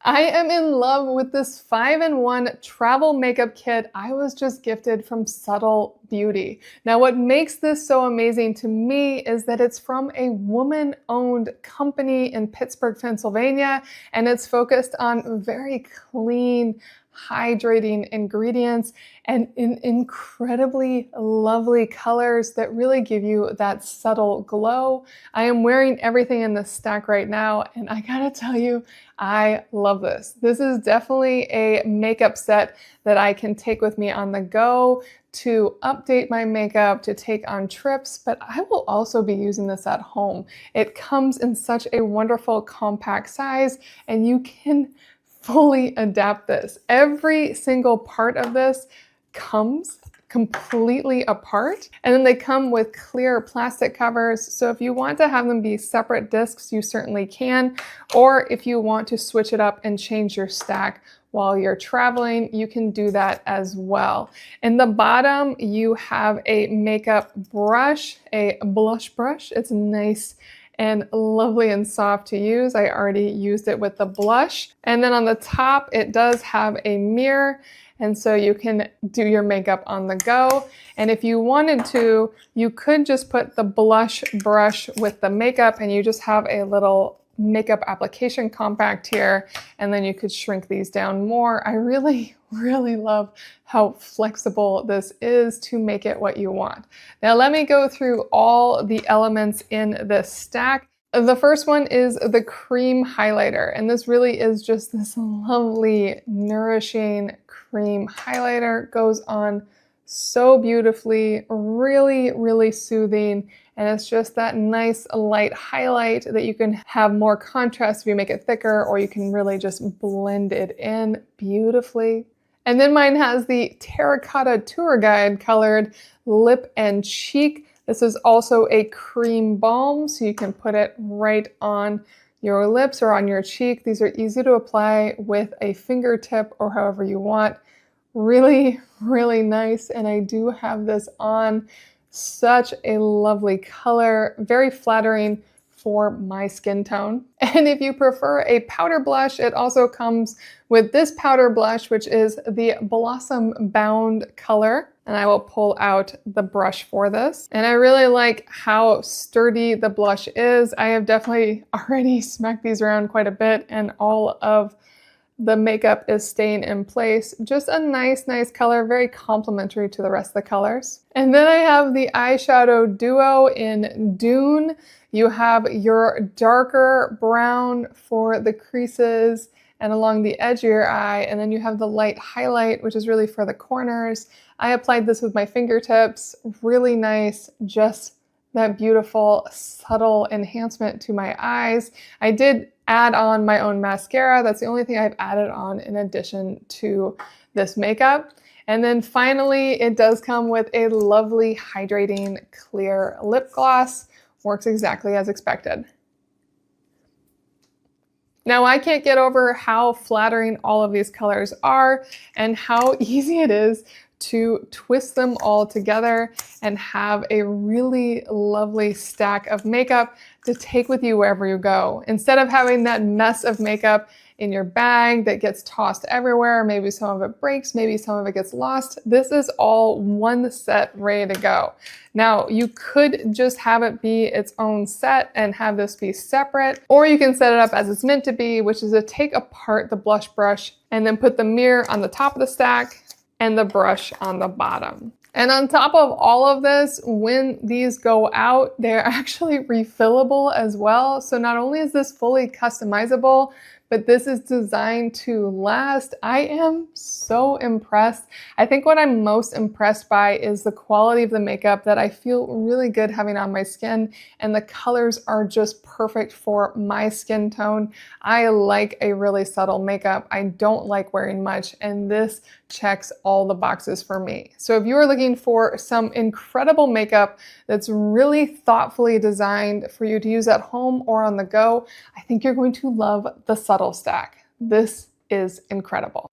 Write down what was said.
I am in love with this 5-in-1 travel makeup kit I was just gifted from Subtl Beauty. Now, what makes this so amazing to me is that it's from a woman-owned company in Pittsburgh, Pennsylvania, and it's focused on very clean, hydrating ingredients and in incredibly lovely colors that really give you that subtle glow. I am wearing everything in this stack right now, and I gotta tell you, I love this. This is definitely a makeup set that I can take with me on the go to update my makeup, to take on trips, but I will also be using this at home. It comes in such a wonderful compact size, and you can fully adapt this. Every single part of this comes completely apart, and then they come with clear plastic covers. So if you want to have them be separate discs, you certainly can, or if you want to switch it up and change your stack while you're traveling, you can do that as well. In the bottom, you have a makeup brush, a blush brush. It's nice and lovely and soft to use. I already used it with the blush. And then on the top, it does have a mirror, and so you can do your makeup on the go. And if you wanted to, you could just put the blush brush with the makeup, and you just have a little makeup application compact here, and then you could shrink these down more. I really love how flexible this is to make it what you want. Now let me go through all the elements in this stack. The first one is the cream highlighter, and this really is just this lovely, nourishing cream highlighter. Goes on so beautifully, really soothing, and it's just that nice light highlight that you can have more contrast if you make it thicker, or you can really just blend it in beautifully. And then mine has the Terracotta Tour Guide colored lip and cheek. This is also a cream balm, so you can put it right on your lips or on your cheek. These are easy to apply with a fingertip or however you want. Really nice, and I do have this on. Such a lovely color, very flattering for my skin tone. And if you prefer a powder blush, it also comes with this powder blush, which is the Blossom Bound color. And I will pull out the brush for this. And I really like how sturdy the blush is. I have definitely already smacked these around quite a bit, and all of the makeup is staying in place. Just a nice color, very complementary to the rest of the colors. And then I have the eyeshadow duo in Dune. You have your darker brown for the creases and along the edge of your eye, and then you have the light highlight, which is really for the corners. I applied this with my fingertips. Really nice, just that beautiful, subtle enhancement to my eyes. I did add on my own mascara. That's the only thing I've added on in addition to this makeup. And then finally, it does come with a lovely hydrating clear lip gloss. Works exactly as expected. Now, I can't get over how flattering all of these colors are and how easy it is to twist them all together and have a really lovely stack of makeup to take with you wherever you go. Instead of having that mess of makeup in your bag that gets tossed everywhere, maybe some of it breaks, maybe some of it gets lost, this is all one set ready to go. Now, you could just have it be its own set and have this be separate, or you can set it up as it's meant to be, which is to take apart the blush brush and then put the mirror on the top of the stack and the brush on the bottom. And on top of all of this, when these go out, they're actually refillable as well. So not only is this fully customizable, but this is designed to last. I am so impressed. I think what I'm most impressed by is the quality of the makeup that I feel really good having on my skin, and the colors are just perfect for my skin tone. I like a really subtle makeup. I don't like wearing much, and this checks all the boxes for me. So if you are looking for some incredible makeup that's really thoughtfully designed for you to use at home or on the go, I think you're going to love the Subtl stack. This is incredible.